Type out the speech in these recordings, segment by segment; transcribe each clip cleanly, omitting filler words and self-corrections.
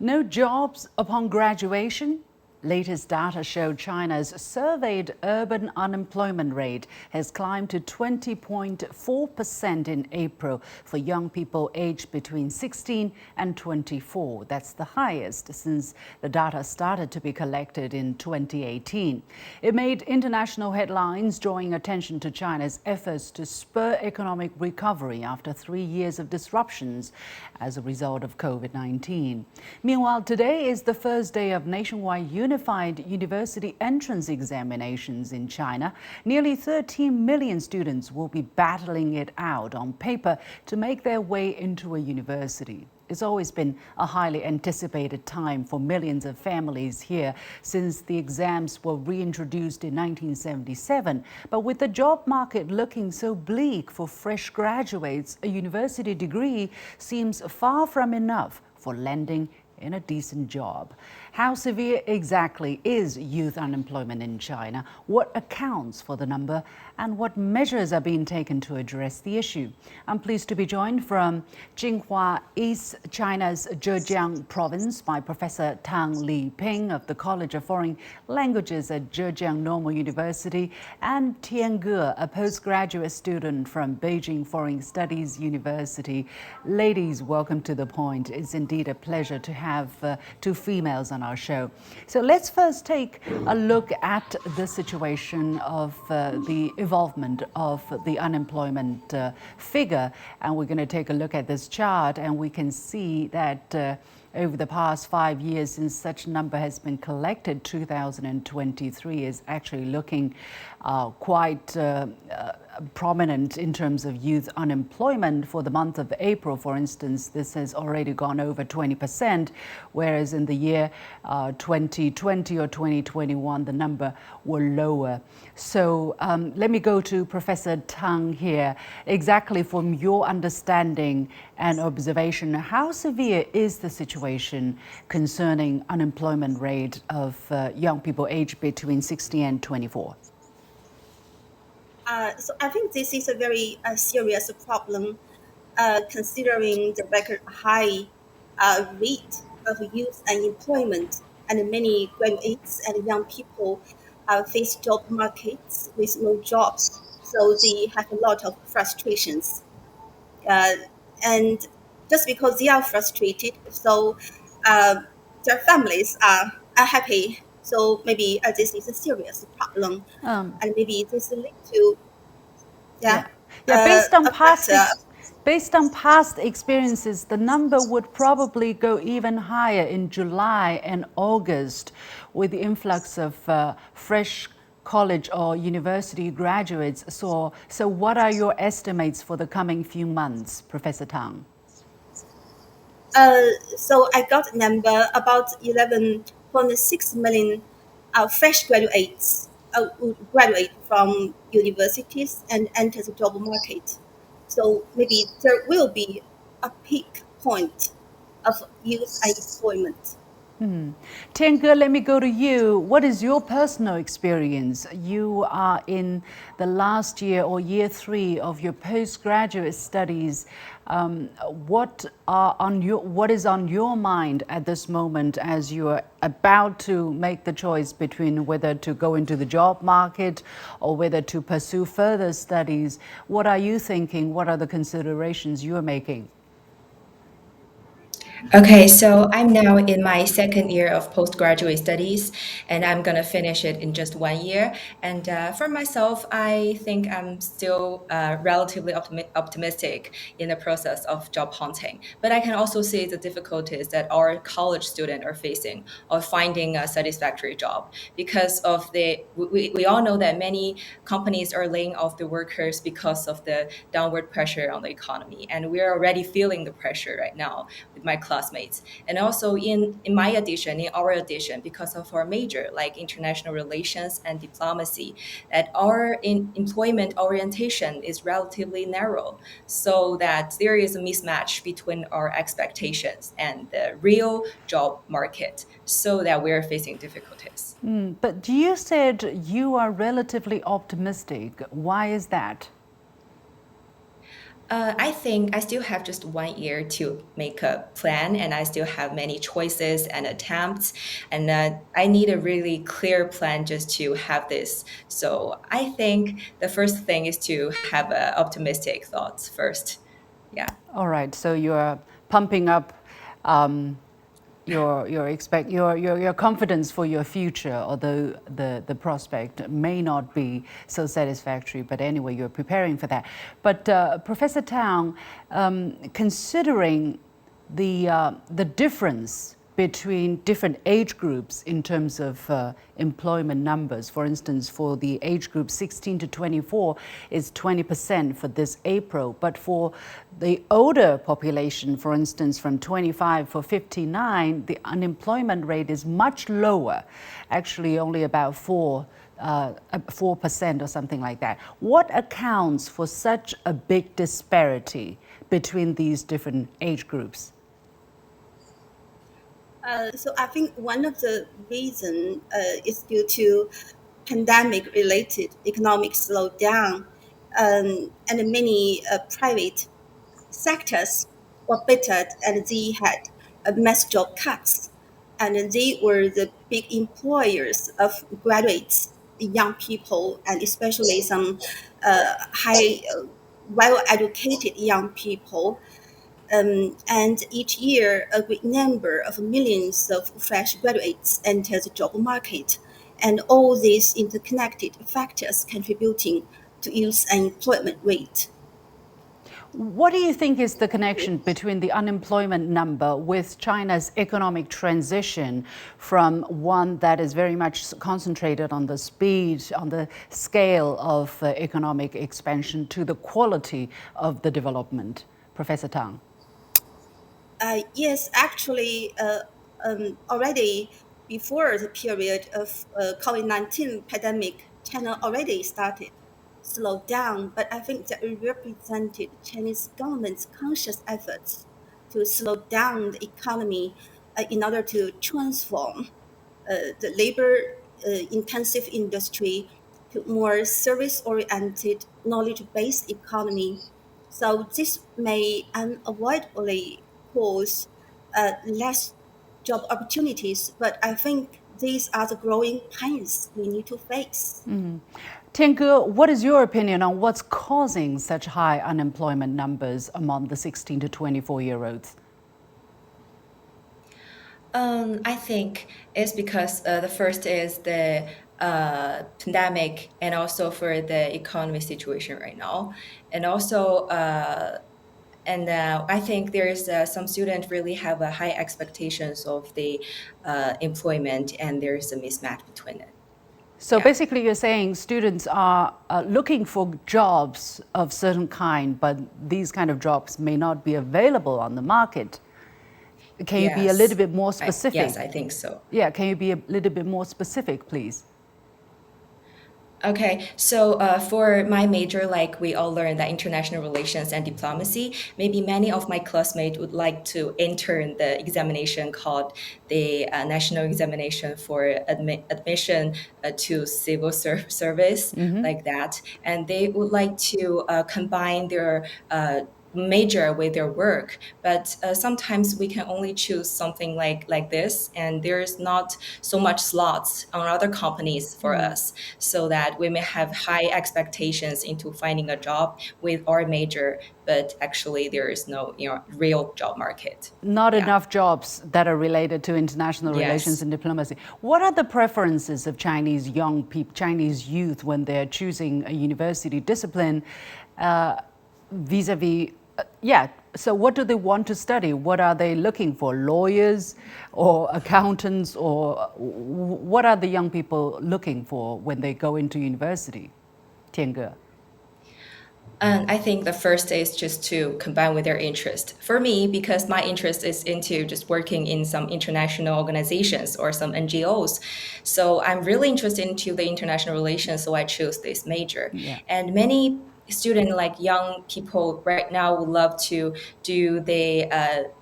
No jobs upon graduation? Latest data show China's surveyed urban unemployment rate has climbed to 20.4% in April for young people aged between 16 and 24. That's the highest since the data started to be collected in 2018. It made international headlines, drawing attention to China's efforts to spur economic recovery after 3 years of disruptions as a result of COVID-19. Meanwhile, today is the first day of nationwide unified university entrance examinations in China. Nearly 13 million students will be battling it out on paper to make their way into a university. It's always been a highly anticipated time for millions of families here since the exams were reintroduced in 1977. But with the job market looking so bleak for fresh graduates, a university degree seems far from enough for landing in a decent job. How severe exactly is youth unemployment in China? What accounts for the number? And what measures are being taken to address the issue? I'm pleased to be joined from Jinhua, East China's Zhejiang province by Professor Tang Ping of the College of Foreign Languages at Zhejiang Normal University, and Tian Ge, a postgraduate student from Beijing Foreign Studies University. Ladies, welcome to The Point. It's indeed a pleasure to have two females on our show. So let's first take a look at the situation of the evolvement of the unemployment figure. And we're going to take a look at this chart, and we can see that over the past 5 years since such number has been collected, 2023 is actually looking quite prominent in terms of youth unemployment. For the month of April, for instance, this has already gone over 20%, whereas in the year 2020 or 2021, the number were lower. So let me go to Professor Tang here. Exactly from your understanding and observation, how severe is the situation concerning unemployment rate of young people aged between 16 and 24? So I think this is a very serious problem, considering the record high rate of youth unemployment, and many graduates and young people face job markets with no jobs. So they have a lot of frustrations, uh, and just because they are frustrated, so uh, their families are happy. So maybe this is a serious problem, and maybe this linked to Yeah, yeah, yeah. affect. Based on past experiences, the number would probably go even higher in July and August, with the influx of fresh college or university graduates. So, what are your estimates for the coming few months, Professor Tang? So I got a number about 11.6 million fresh graduates would graduate from universities and enter the job market. So maybe there will be a peak point of youth unemployment. Tian Ge, let me go to you. What is your personal experience? You are in the last year or year 3 of your postgraduate studies. What is on your mind at this moment as you are about to make the choice between whether to go into the job market or whether to pursue further studies? What are you thinking? What are the considerations you are making? Okay, so I'm now in my second year of postgraduate studies, and I'm gonna finish it in just 1 year. And for myself, I think I'm still relatively optimistic in the process of job hunting. But I can also see the difficulties that our college students are facing of finding a satisfactory job because of we all know that many companies are laying off the workers because of the downward pressure on the economy, and we're already feeling the pressure right now with my classmates. And also in our edition, because of our major like international relations and diplomacy, that our employment orientation is relatively narrow, so that there is a mismatch between our expectations and the real job market, so that we're facing difficulties. But you said you are relatively optimistic. Why is that? I think I still have just 1 year to make a plan, and I still have many choices and attempts. And I need a really clear plan just to have this. So I think the first thing is to have optimistic thoughts first. Yeah. All right, so you're pumping up um, your confidence for your future, although the prospect may not be so satisfactory. But anyway, you're preparing for that. But Professor Tang, considering the difference between different age groups in terms of employment numbers. For instance, for the age group 16 to 24 is 20% for this April. But for the older population, for instance, from 25 for 59, the unemployment rate is much lower, actually only about 4% or something like that. What accounts for such a big disparity between these different age groups? So I think one of the reason is due to pandemic-related economic slowdown, and many private sectors were battered, and they had mass job cuts, and they were the big employers of graduates, young people, and especially some high, well-educated young people. And each year, a great number of millions of fresh graduates enter the job market, and all these interconnected factors contributing to youth unemployment rate. What do you think is the connection between the unemployment number with China's economic transition from one that is very much concentrated on the speed, on the scale of economic expansion to the quality of the development? Professor Tang. Yes, actually, already before the period of COVID-19 pandemic, China already started slow down, but I think that it represented Chinese government's conscious efforts to slow down the economy in order to transform the labor intensive industry to more service oriented, knowledge based economy. So this may unavoidably cause less job opportunities, but I think these are the growing pains we need to face. Tian Ge, what is your opinion on what's causing such high unemployment numbers among the 16 to 24-year-olds? I think it's because the first is the pandemic, and also for the economy situation right now, and also I think there's some students really have a high expectations of the employment, and there's a mismatch between it. So Yeah. basically, you're saying students are looking for jobs of certain kind, but these kind of jobs may not be available on the market. Can you be a little bit more specific? Yes, I think so. Yeah, can you be a little bit more specific, please? Okay, so for my major, like we all learned that international relations and diplomacy, maybe many of my classmates would like to enter the examination called the national examination for admission to civil service, like that. And they would like to combine their major with their work, but sometimes we can only choose something like this, and there's not so much slots on other companies for us, so that we may have high expectations into finding a job with our major, but actually there is no real job market. Not enough jobs that are related to international relations Yes. and diplomacy. What are the preferences of Chinese young people, Chinese youth, when they're choosing a university discipline vis-a-vis? So what do they want to study? What are they looking for? Lawyers or accountants, or what are the young people looking for when they go into university? Tian Ge. And I think the first is just to combine with their interest. For me, because my interest is into just working in some international organizations or some NGOs. So I'm really interested into the international relations, so I chose this major. Yeah. And many students, like young people right now, would love to do the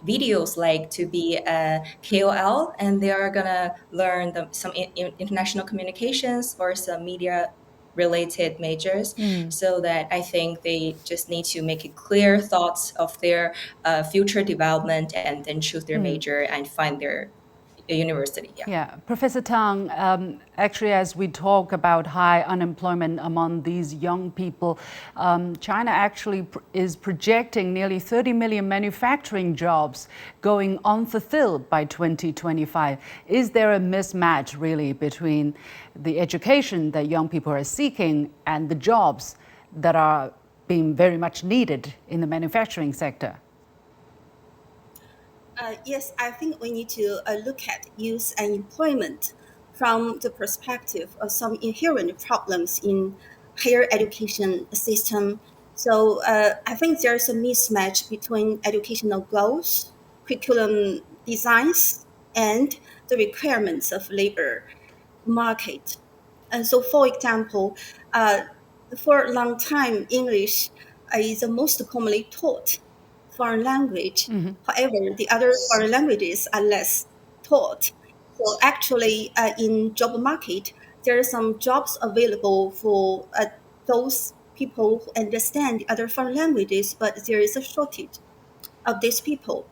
videos, like to be a KOL, and they are gonna learn some international communications or some media related majors, so that I think they just need to make it clear thoughts of their future development and then choose their major and find their university. Yeah, Professor Tang, actually, as we talk about high unemployment among these young people, China actually is projecting nearly 30 million manufacturing jobs going unfulfilled by 2025. Is there a mismatch really between the education that young people are seeking and the jobs that are being very much needed in the manufacturing sector? Yes, I think we need to look at youth and employment from the perspective of some inherent problems in higher education system. So I think there's a mismatch between educational goals, curriculum designs, and the requirements of labor market. And so, for example, for a long time, English is the most commonly taught foreign language. However, the other foreign languages are less taught. So actually, in job market, there are some jobs available for those people who understand the other foreign languages, but there is a shortage of these people.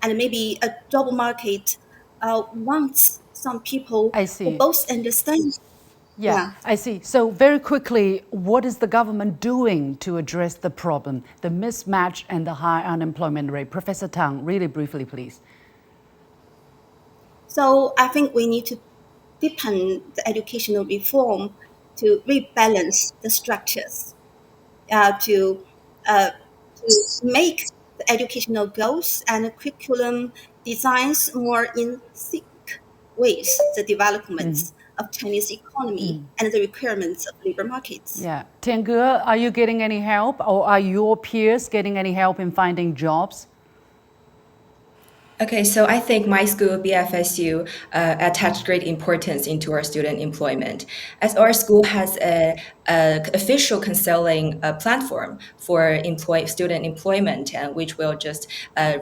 And maybe a job market wants some people I who see. both understand. Yeah, Yeah. I see. So very quickly, what is the government doing to address the problem, the mismatch and the high unemployment rate? Professor Tang, really briefly, please. So I think we need to deepen the educational reform to rebalance the structures, uh, to, uh, to make the educational goals and curriculum designs more in sync with the developments of Chinese economy and the requirements of labor markets. Yeah. Tian Ge, are you getting any help or are your peers getting any help in finding jobs? Okay, so I think my school, BFSU, attached great importance into our student employment, as our school has a official counseling platform for student employment, which will just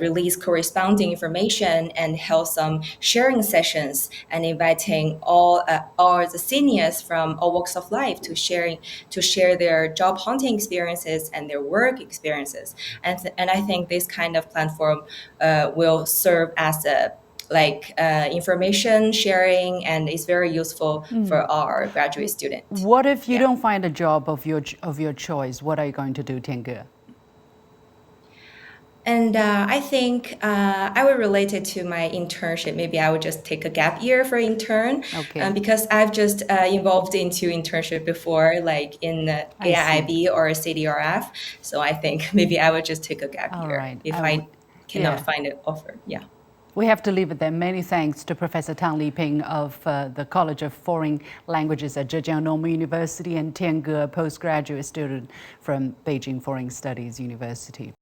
release corresponding information and hold some sharing sessions and inviting all the seniors from all walks of life to share their job hunting experiences and their work experiences, and I think this kind of platform will serve as a information sharing, and it's very useful for our graduate students. What if you Yeah. don't find a job of your choice? What are you going to do, Tian Ge? And I think I would relate it to my internship. Maybe I would just take a gap year for intern, Okay. because I've just involved into internship before, like in I see. AIB or CDRF. So I think maybe I would just take a gap All year right. if Yeah. I cannot find an offer. Yeah. We have to leave it there. Many thanks to Professor Tang Liping of the College of Foreign Languages at Zhejiang Normal University and Tian Ge, a postgraduate student from Beijing Foreign Studies University.